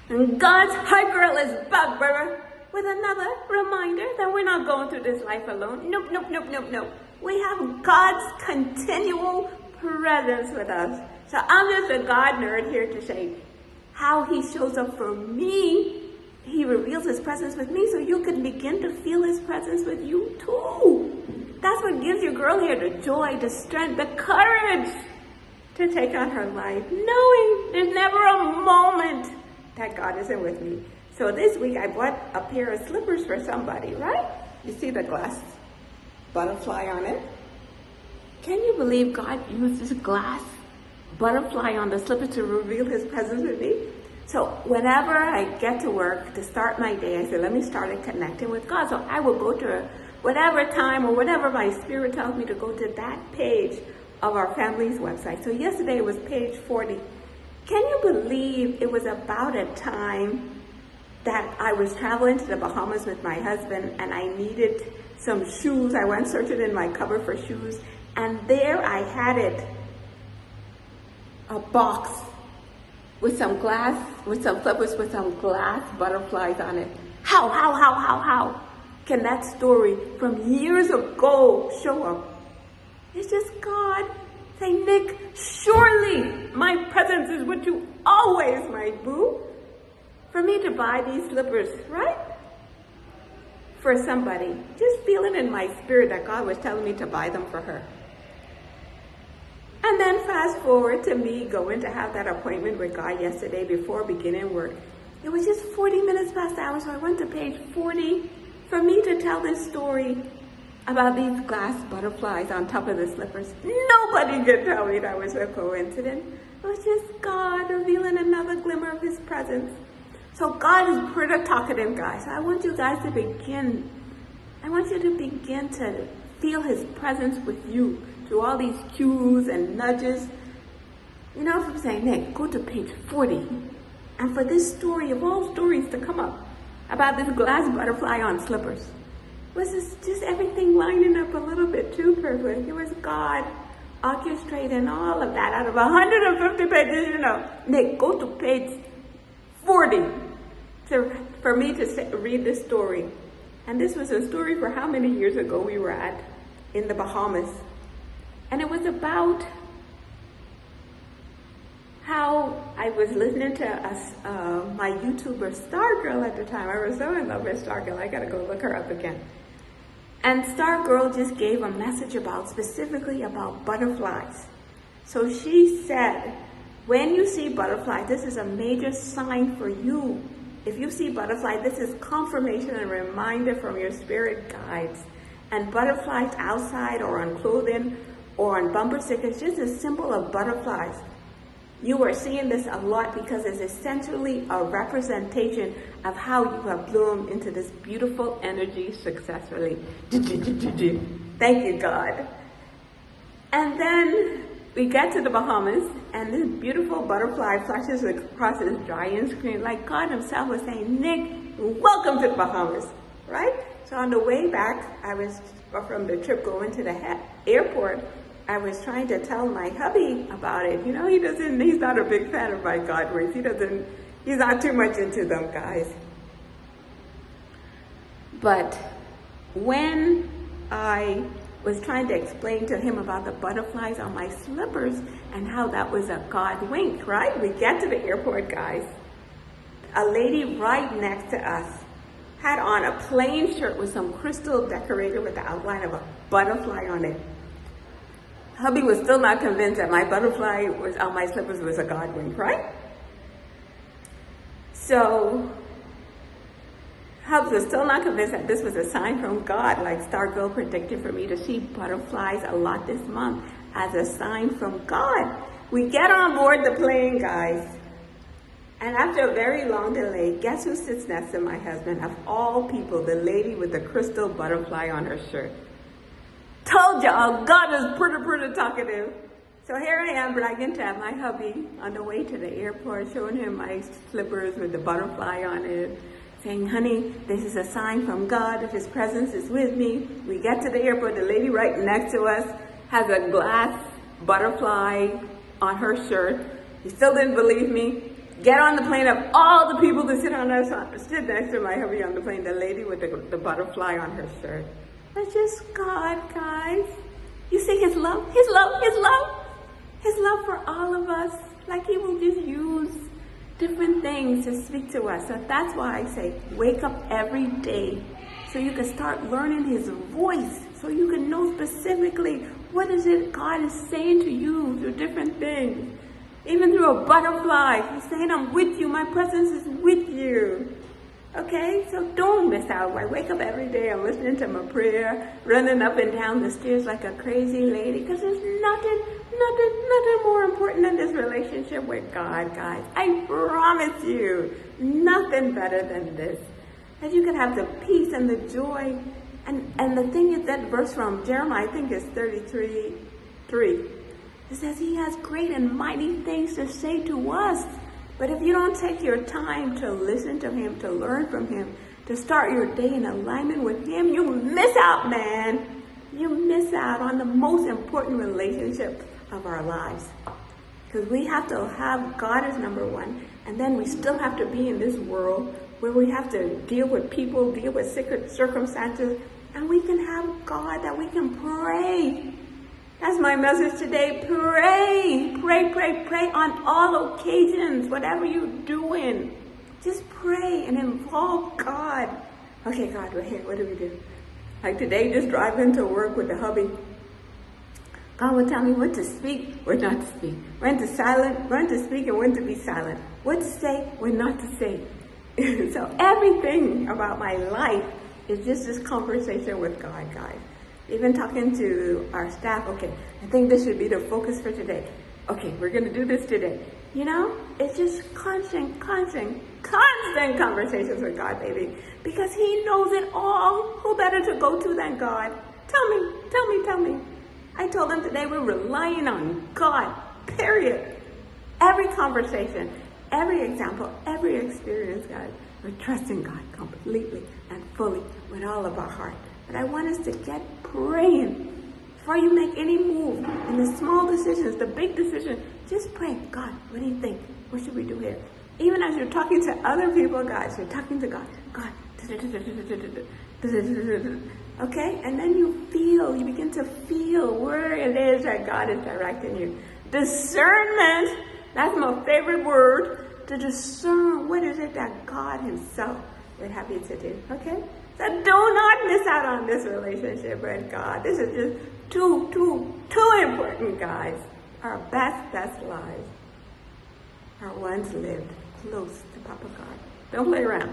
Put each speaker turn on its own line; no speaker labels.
And God's hype girl is back, brother, with another reminder that we're not going through this life alone. Nope, nope, nope, nope, nope. We have God's continual presence with us. So I'm just a God nerd here to say how he shows up for me. He reveals his presence with me so you can begin to feel his presence with you too. That's what gives your girl here the joy, the strength, the courage to take on her life, knowing there's never a moment that God isn't with me. So this week I bought a pair of slippers for somebody, right? You see the glass butterfly on it? Can you believe God used this glass butterfly on the slipper to reveal his presence with me? So whenever I get to work to start my day, I say, let me start it connecting with God. So I will go to whatever time or whatever my spirit tells me to go to that page of our family's website. So yesterday it was page 40. Can you believe it was about a time that I was traveling to the Bahamas with my husband and I needed some shoes. I went searching in my cupboard for shoes, and there I had it, a box with some glass, with some slippers with some glass butterflies on it. How can that story from years ago show up? It's just God saying, Nick, surely my presence is with you always, my boo. For me to buy these slippers, right? For somebody, just feeling in my spirit that God was telling me to buy them for her. And then fast forward to me going to have that appointment with God yesterday before beginning work. It was just 40 minutes past the hour, so I went to page 40 for me to tell this story about these glass butterflies on top of the slippers. Nobody could tell me that was a coincidence. It was just God revealing another glimmer of his presence. So God is pretty talkative, guys. I want you guys to begin to feel his presence with you through all these cues and nudges. You know, if I'm saying, Nick, go to page 40. And for this story of all stories to come up about this glass butterfly on slippers, was just everything lining up a little bit too perfect. It was God orchestrating all of that out of 150 pages, you know. Nick, go to page 40 for me to read this story. And this was a story for how many years ago we were in the Bahamas. And it was about how I was listening to my YouTuber Stargirl at the time. I was so in love with Stargirl. I gotta go look her up again. And Stargirl just gave a message specifically about butterflies. So she said, when you see butterflies, this is a major sign for you. If you see butterflies, this is confirmation and reminder from your spirit guides. And butterflies outside or on clothing or on bumper stickers, just a symbol of butterflies. You are seeing this a lot because it's essentially a representation of how you have bloomed into this beautiful energy successfully. Thank you, God. And then we get to the Bahamas, and this beautiful butterfly flashes across this giant screen, like God himself was saying, Nick, welcome to the Bahamas, right? So on the way back, from the trip going to the airport, I was trying to tell my hubby about it. You know, he's not a big fan of my God words. He's not too much into them, guys. But when I was trying to explain to him about the butterflies on my slippers and how that was a God wink, right? We get to the airport, guys. A lady right next to us had on a plain shirt with some crystal decorated with the outline of a butterfly on it. Hubby was still not convinced that my butterfly was on my slippers was a God wink, right? So Hubs was still not convinced that this was a sign from God, like Stargirl predicted for me to see butterflies a lot this month as a sign from God. We get on board the plane, guys. And after a very long delay, guess who sits next to my husband? Of all people, the lady with the crystal butterfly on her shirt. Told y'all, God is pretty talkative. So here I am bragging to my hubby on the way to the airport, showing him my slippers with the butterfly on it, saying, honey, this is a sign from God if his presence is with me. We get to the airport, the lady right next to us has a glass butterfly on her shirt. He still didn't believe me. get on the plane of all the people that sit next to my hubby on the plane, the lady with the butterfly on her shirt. That's just God, guys. You see his love, his love, his love, his love for all of us. Like he will just use different things to speak to us. So that's why I say, wake up every day so you can start learning his voice, so you can know specifically what is it God is saying to you through different things. Even through a butterfly, he's saying, I'm with you, my presence is with you. Okay, so don't miss out. I wake up every day, I'm listening to my prayer, running up and down the stairs like a crazy lady, because there's nothing more important than this relationship with God, guys. I promise you, nothing better than this. That you can have the peace and the joy. And the thing is, that verse from Jeremiah, I think it's 33:3. It says he has great and mighty things to say to us. But if you don't take your time to listen to him, to learn from him, to start your day in alignment with him, you miss out, man. You miss out on the most important relationship of our lives. Because we have to have God as number one. And then we still have to be in this world where we have to deal with people, deal with circumstances. And we can have God that we can pray. That's my message today. Pray, pray, pray, pray on all occasions, whatever you're doing. Just pray and involve God. Okay, God, we're here. What do we do? Like today, just driving to work with the hubby. God will tell me what to speak, what not to speak. When to silent, when to speak, and when to be silent. What to say, what not to say. So everything about my life is just this conversation with God, guys. Even talking to our staff, okay, I think this should be the focus for today. Okay, we're gonna do this today. You know, it's just constant conversations with God, baby. Because he knows it all. Who better to go to than God? Tell me. I told them today we're relying on God, period. Every conversation, every example, every experience, guys, we're trusting God completely and fully with all of our heart. But I want us to get praying before you make any move. In the small decisions, the big decisions, just pray. God, what do you think? What should we do here? Even as you're talking to other people, guys, you're talking to God. God, okay? And then you begin to feel where it is that God is directing you. Discernment, that's my favorite word, to discern what is it that God himself would have you to do, okay? So do not miss out on this relationship with God. This is just too important, guys. Our best lives are ones lived close to Papa God. Don't play around.